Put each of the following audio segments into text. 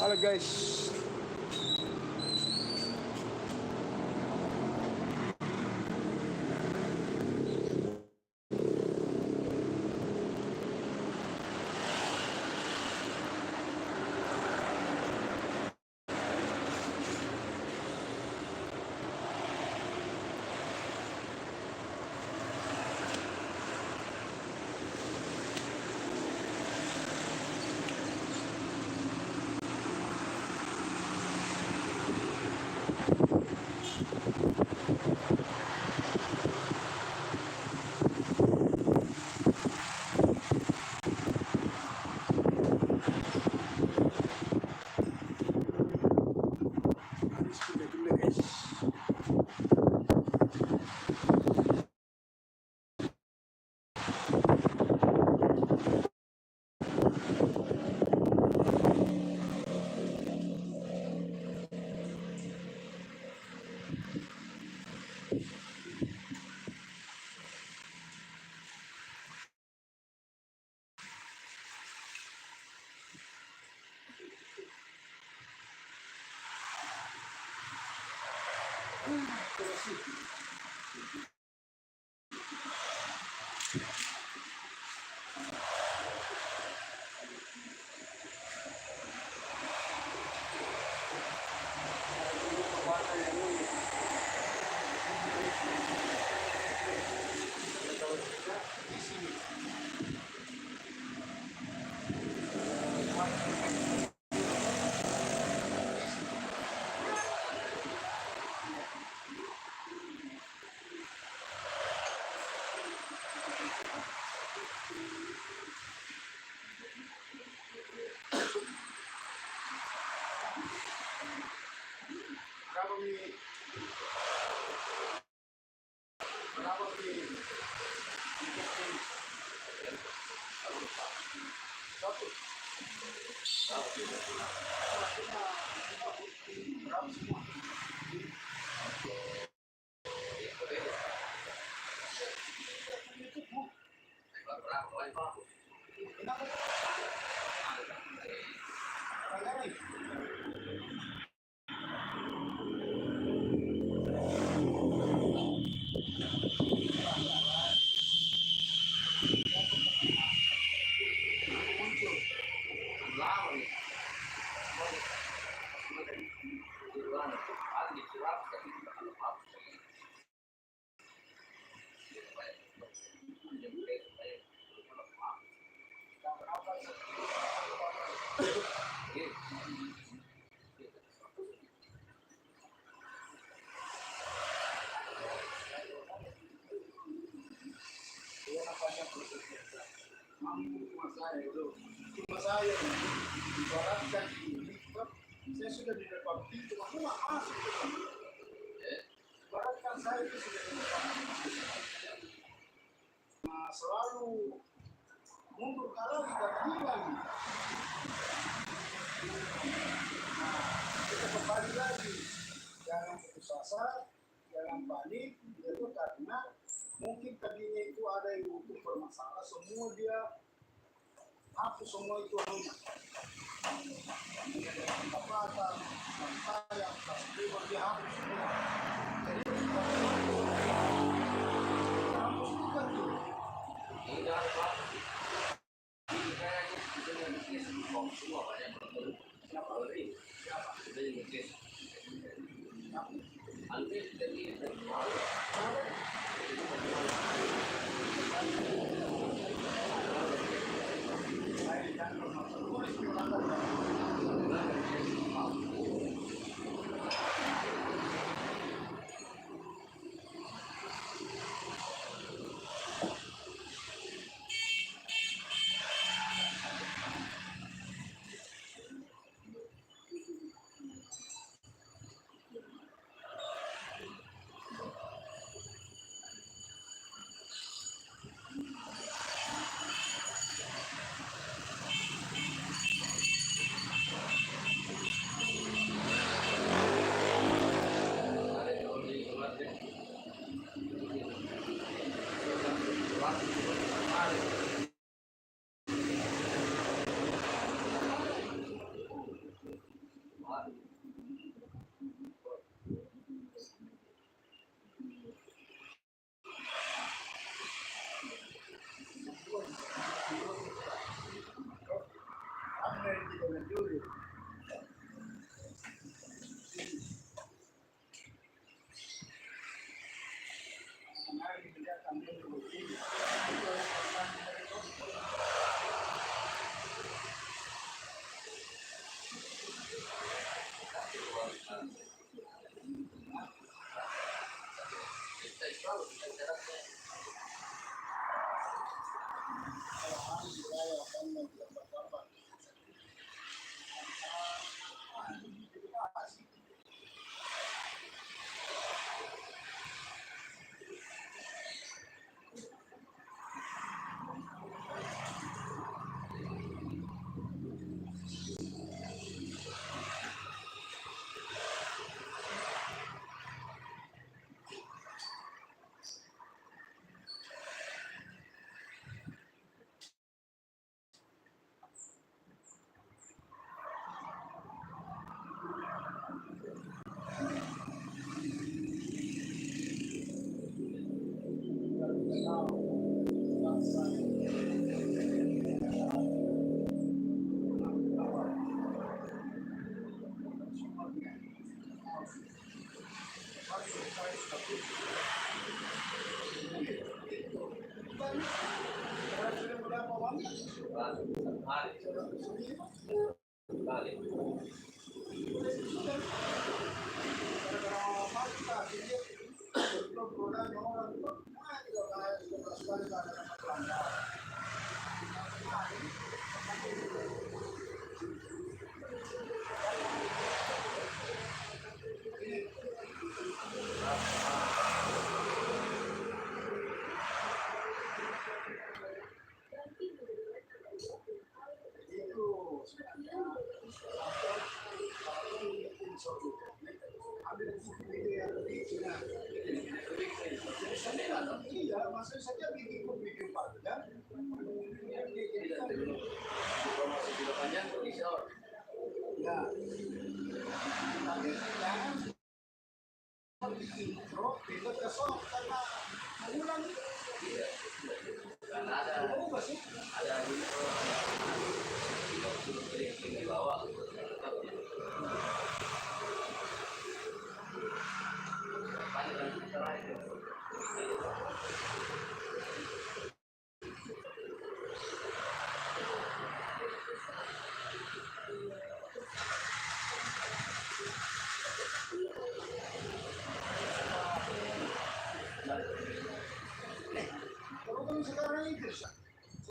Halo guys. Cuma saya ibaratkan ini, saya sudah di depan pintu, aku nggak masuk. Ibaratkan saya itu sudah di depan pintu, nah, selalu mundur kalah dan hilang. Nah, kita kembali lagi, jangan putus asa, jangan panik, itu karena mungkin tadinya itu ada yang untuk bermasalah, semua dia hapus semua itu hanya apa-apa, yang pasti dia hapus semua. Jadi hapus juga tuh. Semua banyak siapa lagi? Siapa? Nanti jadi Tapi itu kan orang sudah berapa uang? Hari kali. Iya, maksudnya saja bikin panjang. Informasi video panjang kondisi awal. Ya, tapi jangan intro itu kesok karena mengulang Karena ada berubah sih. ada info tidak suruh keliling di bawah. Panjang terakhir. Kalau kan sekarang itu 185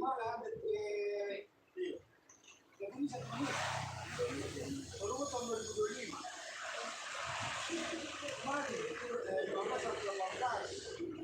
lah detik. Jadi ini 1 menit. Baru tahun 2025. Kemarin itu 15 sampai 18.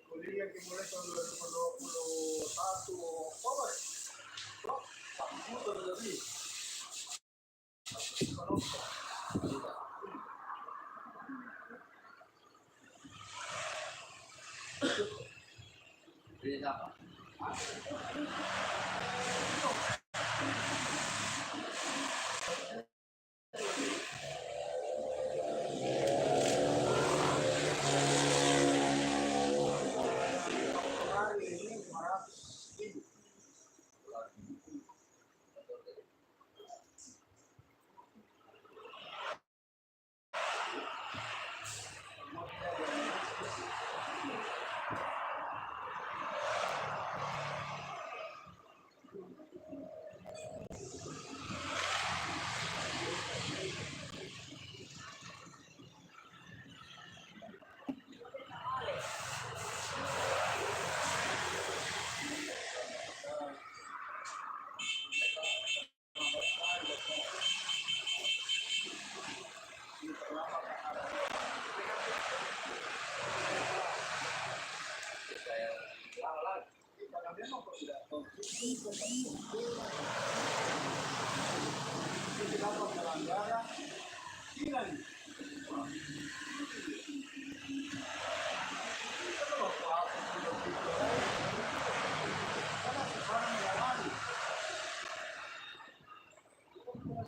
Kuliah dimulai tahun 2021 Oktober. Bro, kamu sudah lebih. Ini apa? Hari ini 500.000.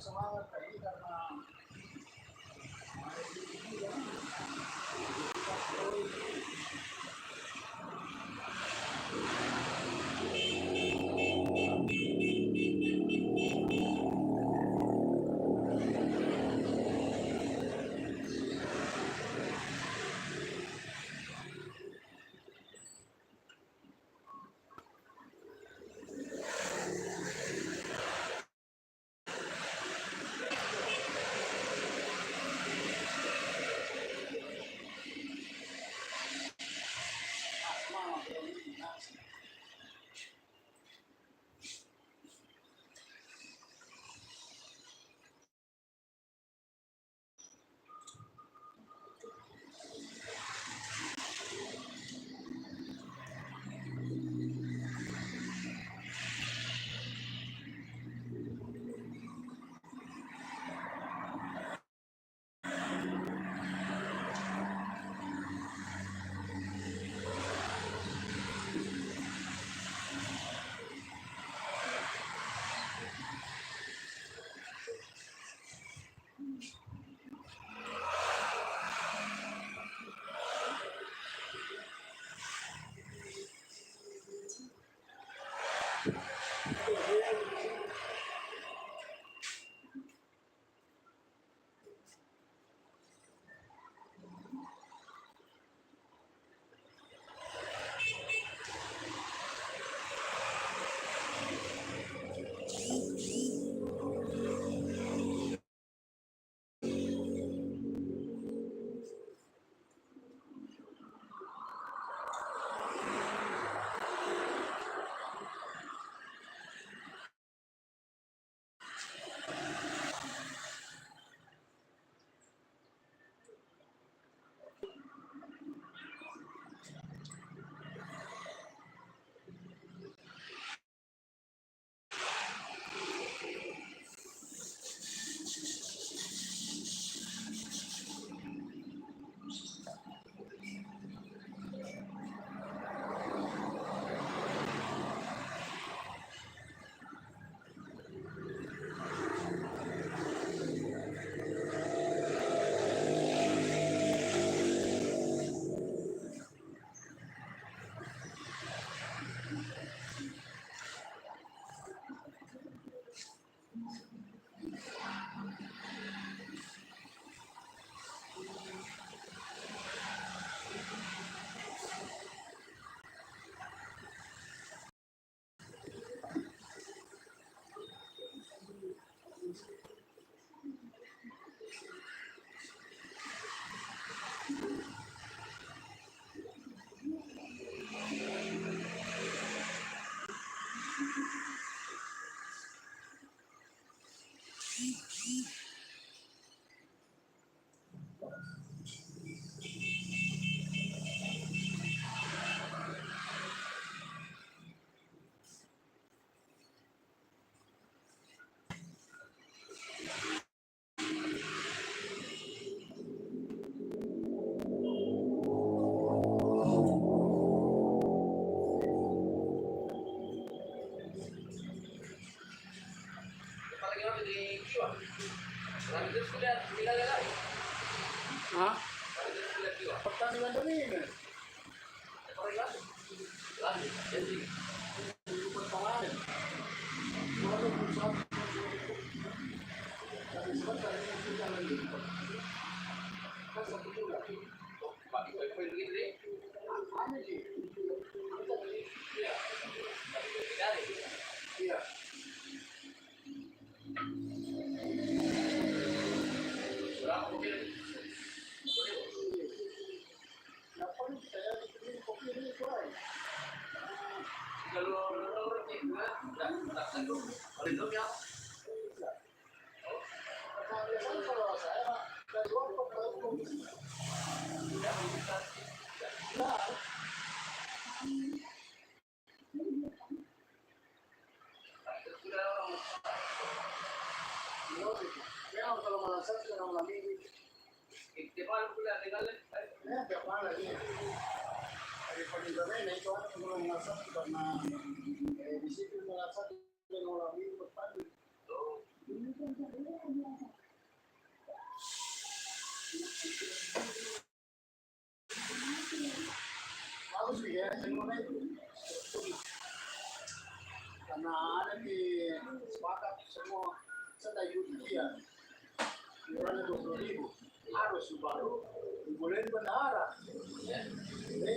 Semangat lagi karena Pelindungnya Nah, biasanya kalau saya dari luar ke dalam, tidak bisa. nah, Sudah orang memang kalau merasa sudah mengalami di mana pula tinggal tiap malam lagi dari peninggalan itu ada kalau merasa karena di situ merasa sudah mengalami bertanding. Bagus sih ya, semuanya itu. Karena ada di sepakat semua sedang ikut dia. Iurannya 20.000. Harus baru boleh bendahara. Jadi,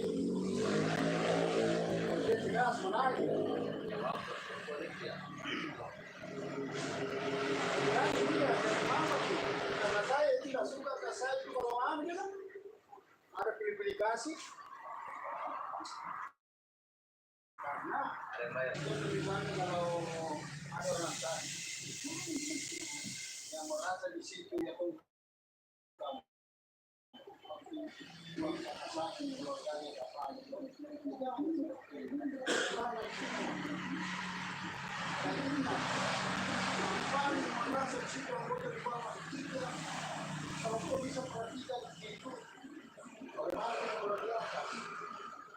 dia jelas menarik. Dan dia kenapa sih? Karena saya tidak suka ke saya kalau ambil ada pilih-pilih kasih. Karena ada yang bayar. itu tulisannya kalau ada orang tadi yang merasa di situ ya tuh kamu uang lagi keluarganya apa merasa di situ anggota di bawah itu kalau kau bisa perhatikan itu bagaimana orang di atas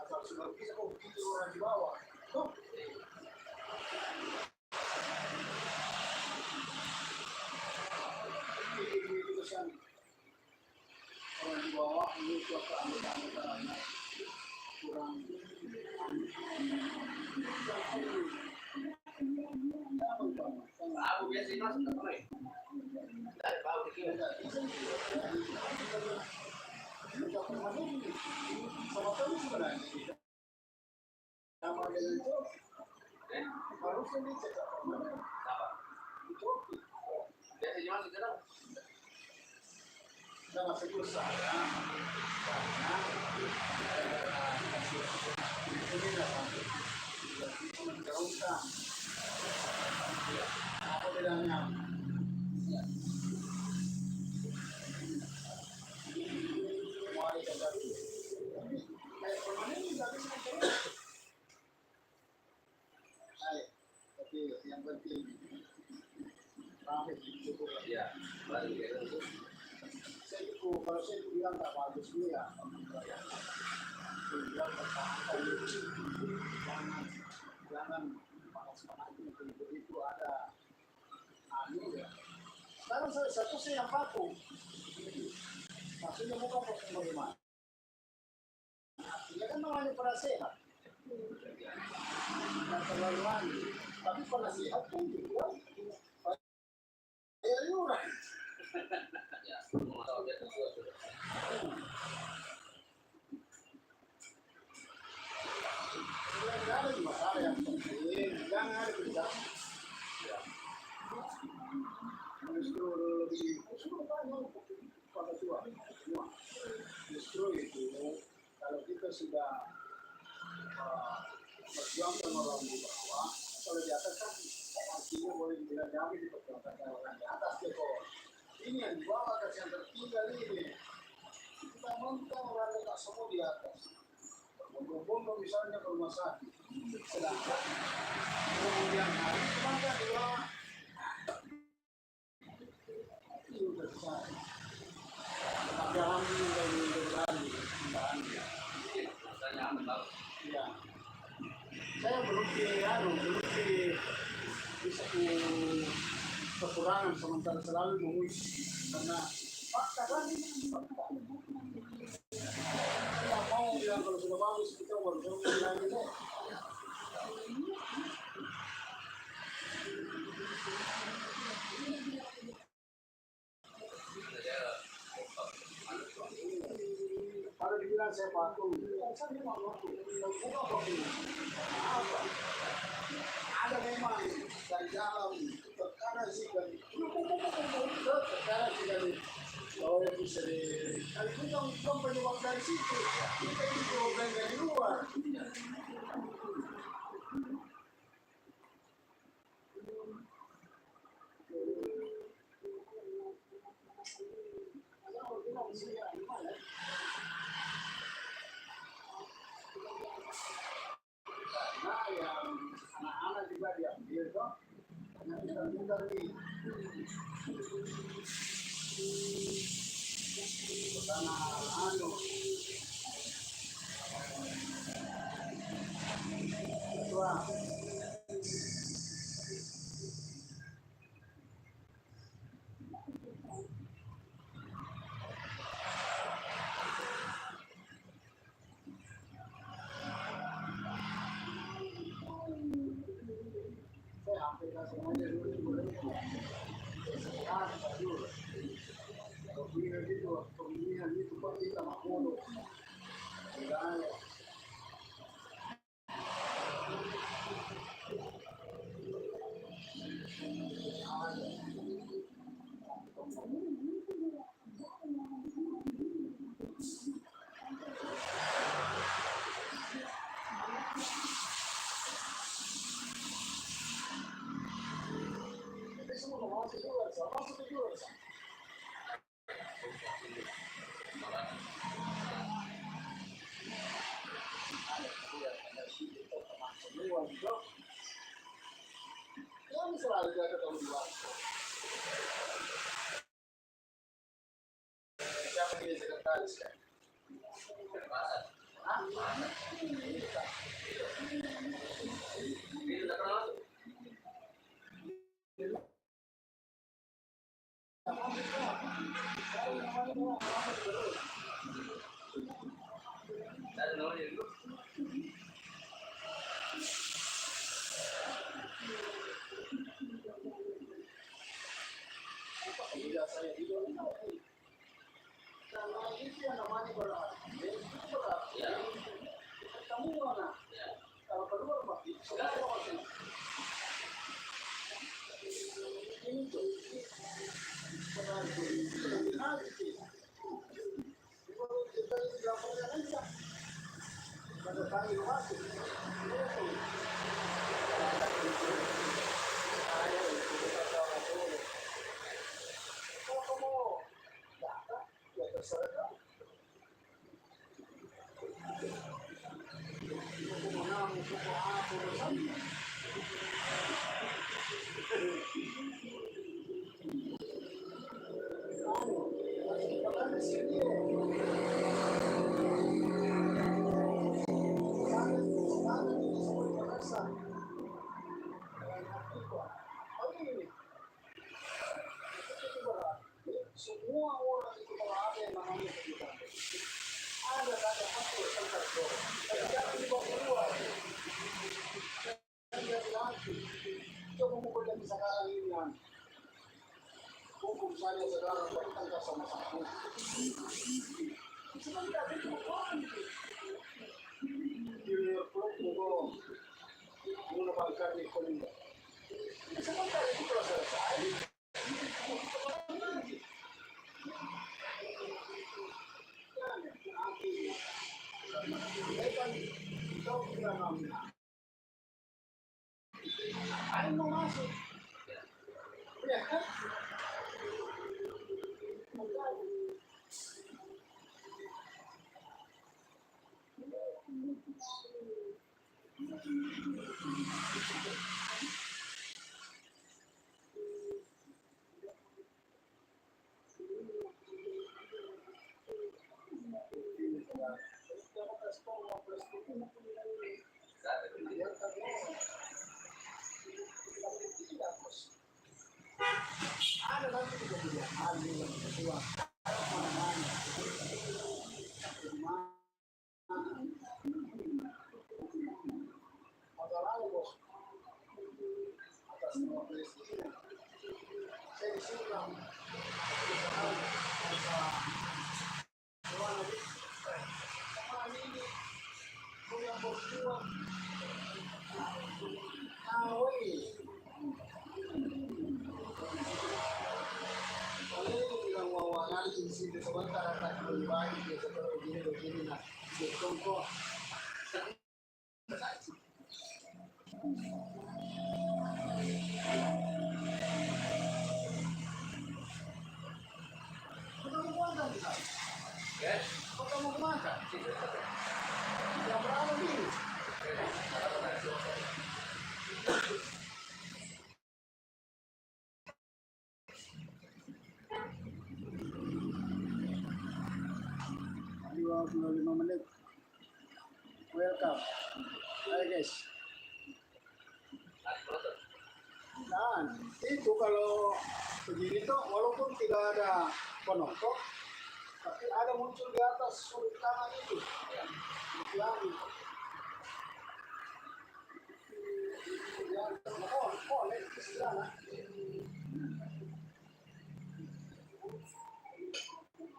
atau sudah bisa kau pikir orang di bawah tuh itu kesan orang di bawah ini suatu anggota-anggotanya kurang Aku biasa masuk ke mana? Dari bawah ke kiri. sama kami sebenarnya nama dia itu harusnya dicek Apa? itu Biasa masuk ke dalam. kita masih berusaha karena ini lah menjauhkan apa bedanya mulai dari kayak permanen nggak bisa mencari tapi yang penting ramai cukup Iya, baru itu. saya itu kalau saya itu bilang nggak bagus dulu ya bilang pertahankan jangan panas-panas itu ada anu ya sekarang saya yang paku maksudnya bukan proses bagaimana artinya kan namanya penasehat dan terlalu mandi tapi penasehat kan juga bayar iuran Ya, mau tahu dia sesuatu. tidak ada masalah yang penting jangan ada kerjaan justru lebih justru banyak pada tua semua justru itu kalau kita sudah berjuang sama orang di bawah kalau di atas kan artinya boleh dibilang kami diperjuangkan orang di atas gitu ini yang di bawah kasih yang tertinggal ini kita mentang orang letak semua di atas berbondong-bondong misalnya ke rumah sakit sedangkan kemudian hari kemana di bawah itu udah besar tapi alhamdulillah ini udah berani Rasanya aman tahu. ya saya belum bisa kekurangan sementara selalu menguji karena fakta kan fakta saya mau bilang kalau sudah bagus kita baru bilang gitu kalau dibilang saya patuh saya memang patuh bukan patuh apa ada memang dari dalam tekanan sih kan tekanan sih kan kalau yang bisa di kali itu kan bukan penyebab dari situ kita ini problem dari luar gitu. Yang kita tinggal di tanah anu, tua. Saya hampir kasih aja dulu mereka. Ah, dulu. Pemilihan itu, pemilihan itu kok kita makmur. Tidak ada. Tapi semua masuk juga, masuk juga. Semua itu. Yang selalu ada tahun dua. Siapa yang sekretaris kan? Hah? Ini tidak pernah masuk. Ada namanya dulu. Saya hidup karena itu yang namanya berarti. Itu berarti. Kamu mana? Kalau kedua berarti. Sudah masih. Ini tuh. Berarti. Berarti. Kalau kita ini lapornya aja. Pada kali masuk. Kalau kamu datang, ya terserah. Suku menang, suku apa, urusan. Kita kan di sini. Semua orang itu kalau ada yang namanya kejutan, ada satu tentang itu. Tapi jangan dibawa keluar. Dan jadi nanti, coba mukul yang sekarang ini kan. Hukum saya sekarang bertengkar sama satu. Sebenarnya ada orang itu. Dia peluk mula bangkar di Korea. Sebentar itu kalau selesai. Ayo mau masuk. Ya kan? Ada nanti juga tidak ada yang kedua. Ada lalu bos. Atas nama presiden. Saya disuruh ini yang berjuang. Nanti di sini sebentar akan lebih baik dia seperti begini nah dia contoh kita mau kemana kita? Kita mau kemana? Yang berapa ini? 45 menit. Welcome. Hai guys. Dan itu kalau begini tuh walaupun tidak ada penonton, tapi ada muncul di atas sudut kanan itu. Yang mohon ke sana.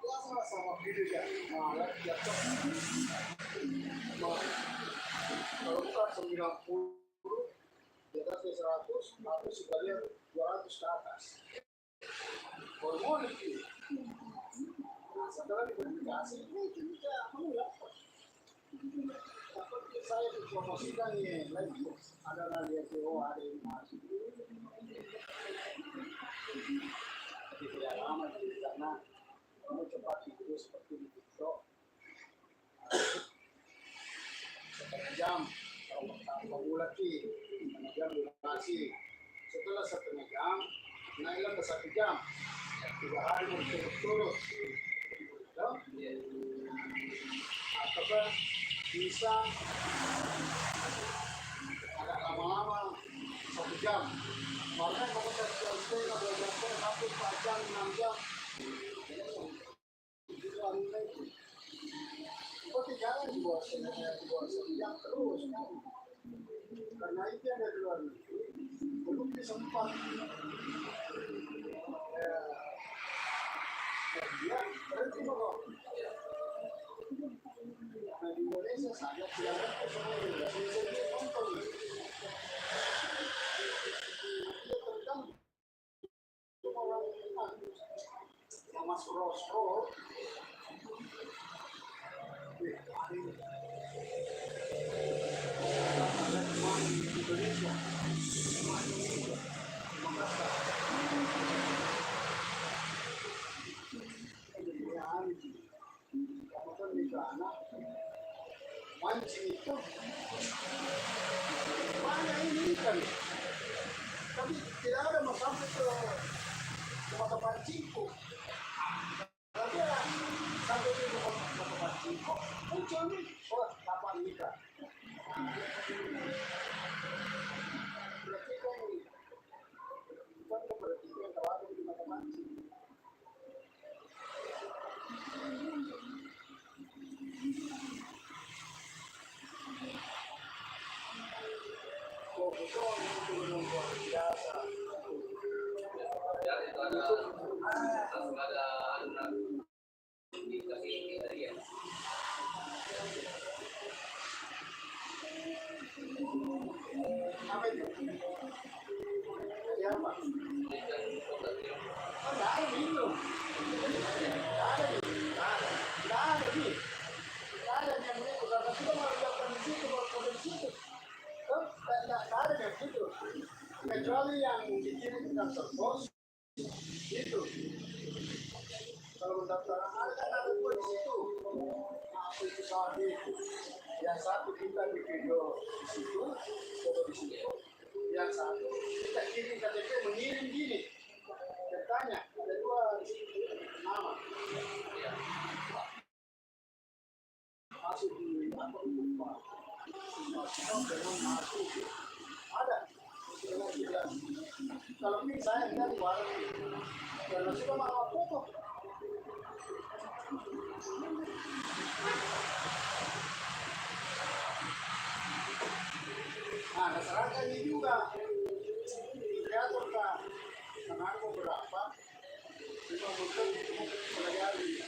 Ya sama-sama video ya. Malah ya kalau bukan 90 di atas 100 atau sekalian 200 ke atas. Hormon itu. Nah, setelah diverifikasi ini kita menolak. Tapi saya dipromosikan ya lagi ada lagi ada yang masuk. Tidak lama karena kamu cepat itu seperti di TikTok. Setengah jam kalau kamu lagi setengah jam durasi. Setelah setengah jam naiklah ke 1 jam. 3 hari berturut-turut. Ataukah bisa agak lama-lama 1 jam. Karena kamu terus-terus belajar sampai 4 jam, 6 jam. Itu aneh. Seperti jangan dibuat 1 jam terus. Karena itu yang dari luar negeri belum disempat. Dia berhenti kok. Nah di Indonesia saya tidak ada semua Indonesia dia nonton. Dia tentang orang yang masuk roll. Indonesia. Kamu kan di sana mancing itu mana ini kan, tapi tidak ada mau sampai ke mata pancingku. Tapi ya sampai ke mata pancingku muncul nih, kapal ikan. Berarti kan berarti yang terlalu di mata pancing. Kecuali yang dikirim ke kantor pos itu kalau pendaftaran ada dua di situ. Aku itu saat itu yang satu kita di video di situ, foto di situ, yang satu kita kirim KTP mengirim gini bertanya ada 2 nama masuk di apa lupa dengan masuk ada. Kalau ini saya tidak di warung karena sudah mau foto. Nah, masyarakat ini juga diatur kan, karena ada beberapa itu mungkin pelajari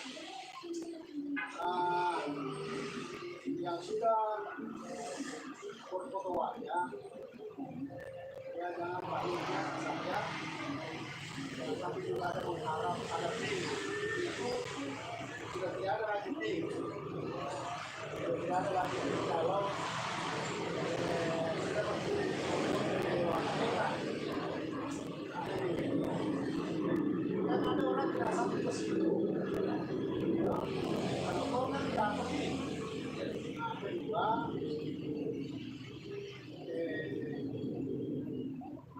yang sudah foto wajah. Ya jangan banyak saja, tapi juga ada mengharap ada tim itu sudah tidak ada lagi tim, sudah tidak ada lagi tim kalau sudah terpilih dari wanita. Dan ada orang tidak sampai ke situ. Kalau kau kan tidak pergi, nah kedua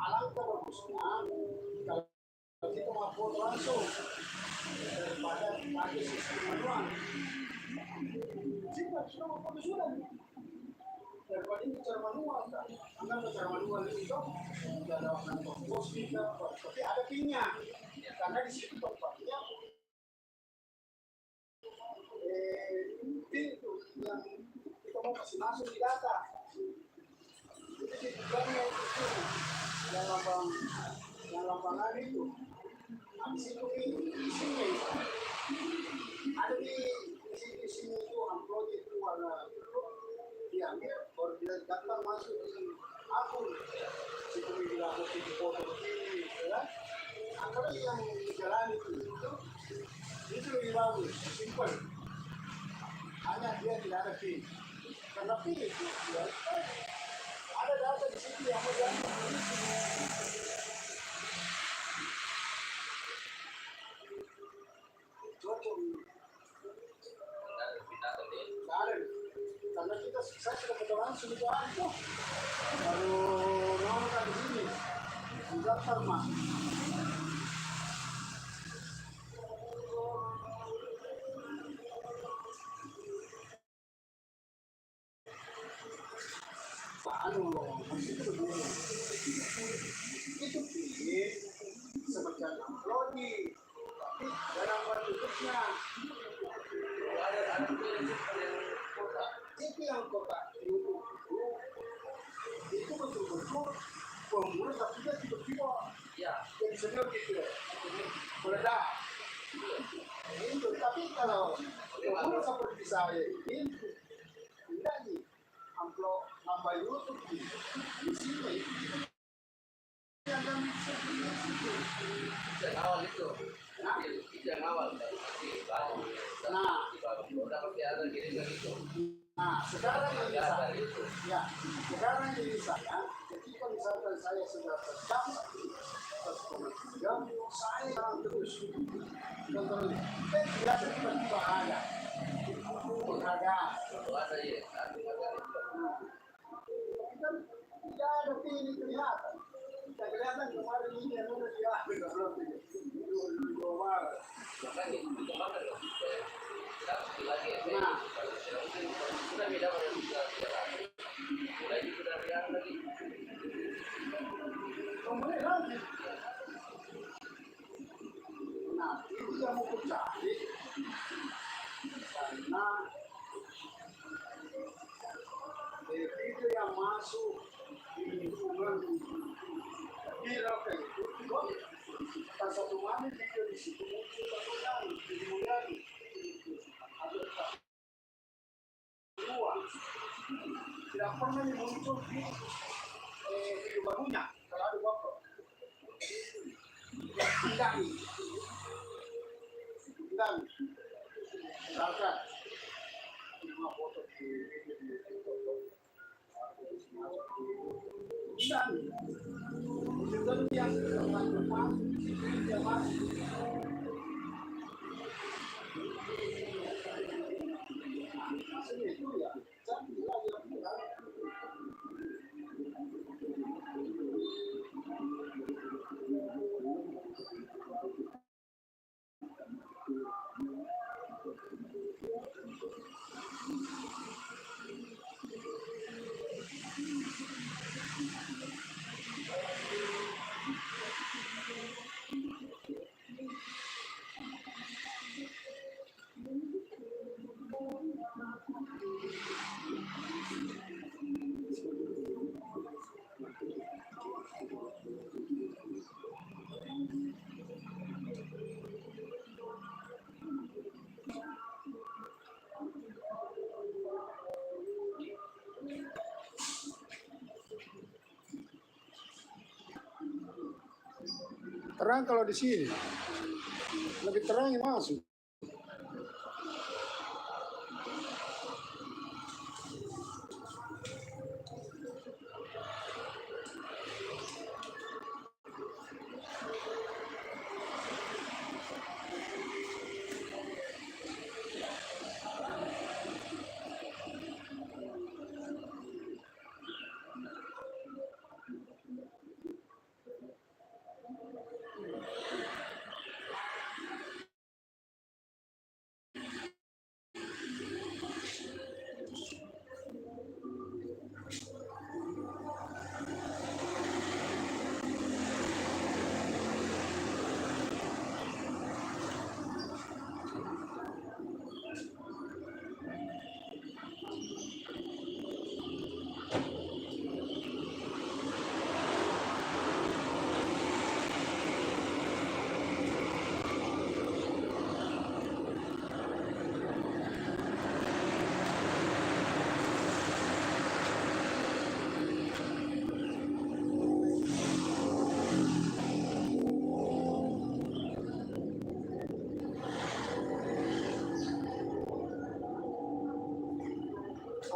alangkah bagusnya kalau kita mau langsung daripada pakai sistem manual. bicara manual kan, anda bicara manual itu tidak ada kantong pos kita, tapi ada pinnya, karena di situ tempatnya pintu yang kita mau kasih masuk di data, itu di dalamnya itu yang lambang lambangan itu, habis itu di sini ada di sini itu amplop itu warna diambil baru dia daftar masuk di akun situ bilang aku di foto begini ya nah, kalau yang jalan itu lebih bagus simple hanya dia tidak ada fee karena fee itu ya, ada data di situ yang mau diambil cocok ada karena saya sudah ketemu langsung itu aku baru nongol di sini di daftar mah anu itu begini itu pilih semacam uploading tapi dalam bentuknya itu yang kota YouTube itu betul-betul pemulung tapi dia tiba-tiba yang senior gitu meledak itu tapi kalau pemulung seperti saya ini tidak nih amplop nambah YouTube di sini yang kami Yang awal itu, yang awal nah udah pasti ada kirim itu. nah, sekarang ini saya, ya, sekarang ini saya, ketika misalkan saya sudah tercapai 1,3, saya akan terus kontrol. Tidak tiba-tiba ada penghargaan. Ada ya, Kan tidak ada pilih kelihatan. Tidak kelihatan kemarin ini yang udah diambil belum ini. Dua Maret. makanya itu kemana loh? Lagi ya, Nah, sudah beda pada mulai itu sudah lihat lagi. kemudian lagi. Nah, itu yang mau cari karena video yang masuk di lingkungan viral kayak itu, pas satu mana video di situ muncul kemudian ada dua tidak pernah muncul di video barunya kalau ada bapak tidak misalkan lima foto di foto tidak itu yang depan yang masuk maksudnya itu ya cantik lagi terang kalau di sini lebih terang yang masuk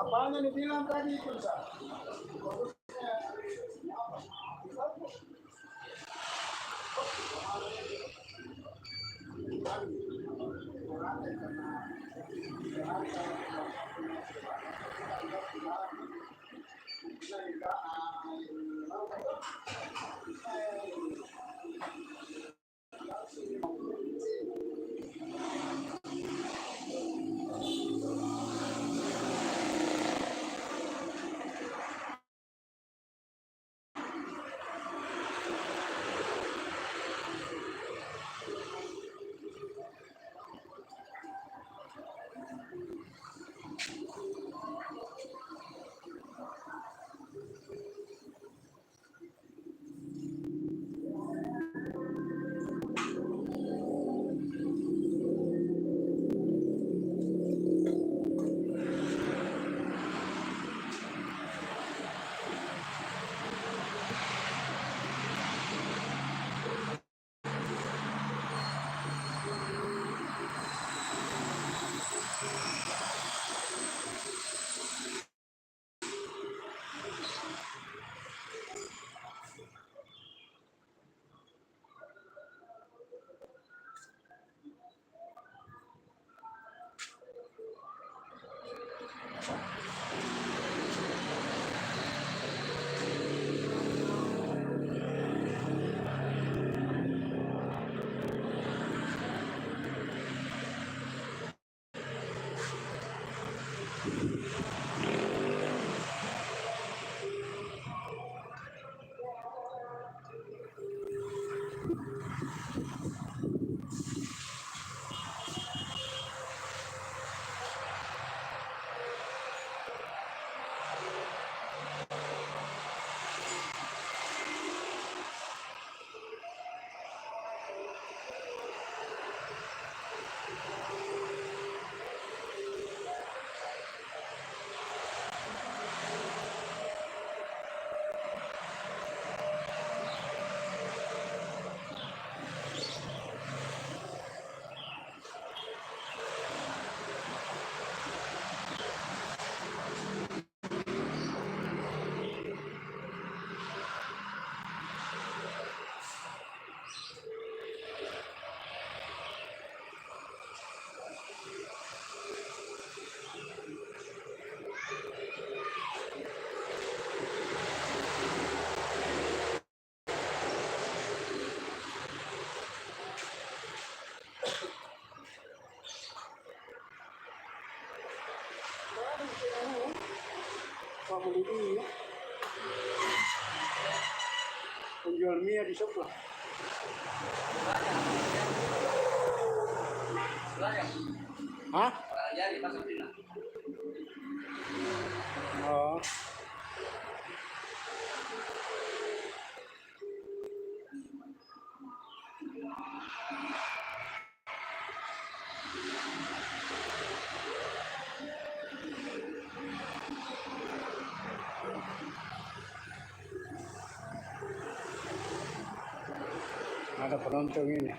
Apanya nih bilang tadi itu sa? Penjual mie di sebelah. Hah? Jadi pasang pina. Oh. Ada penonton ini.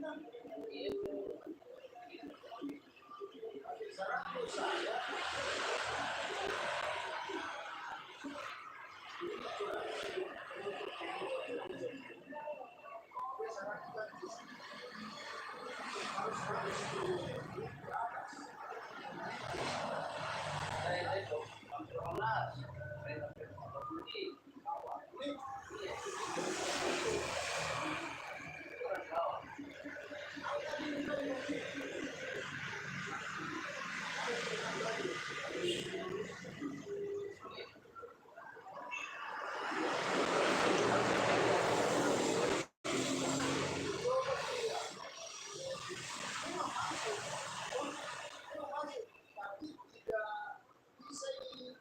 lang. Iya. Sarap po saya. Sarap kita. Saya itu Patronas. Saya dapat opportunity. Ini, Iya. Orang Jawa. memang masuk, tapi tidak bisa masuk.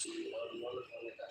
Ini lolos mereka.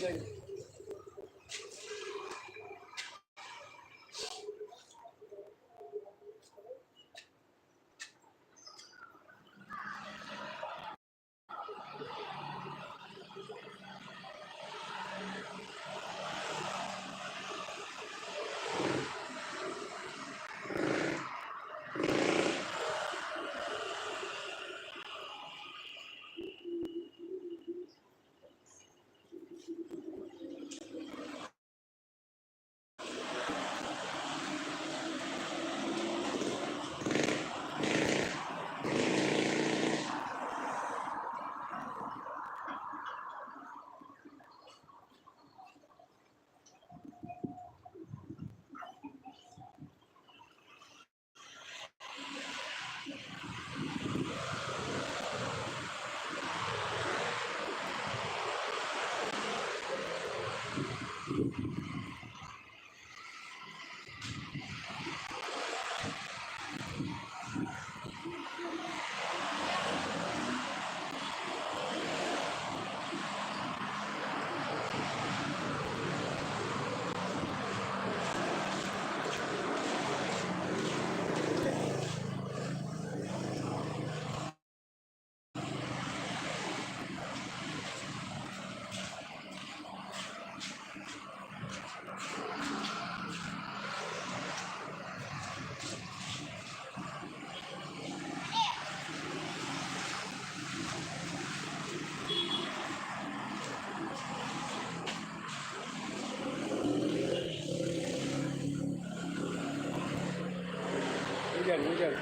coy. Hujan.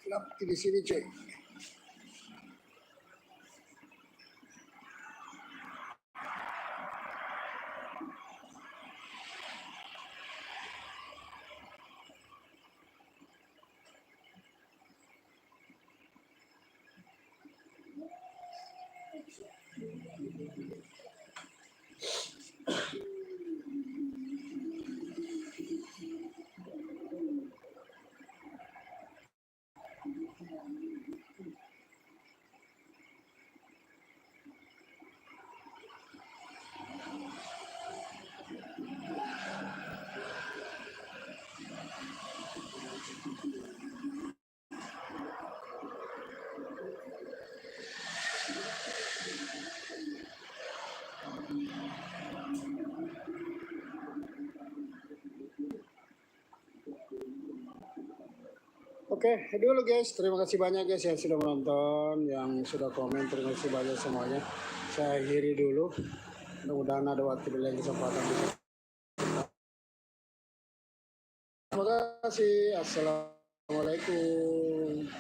Gelap di sini coy. Oke, dulu guys. Terima kasih banyak guys yang sudah menonton, yang sudah komen. Terima kasih banyak semuanya. Saya akhiri dulu. Mudah-mudahan ada waktu di lain kesempatan. Terima kasih. Assalamualaikum.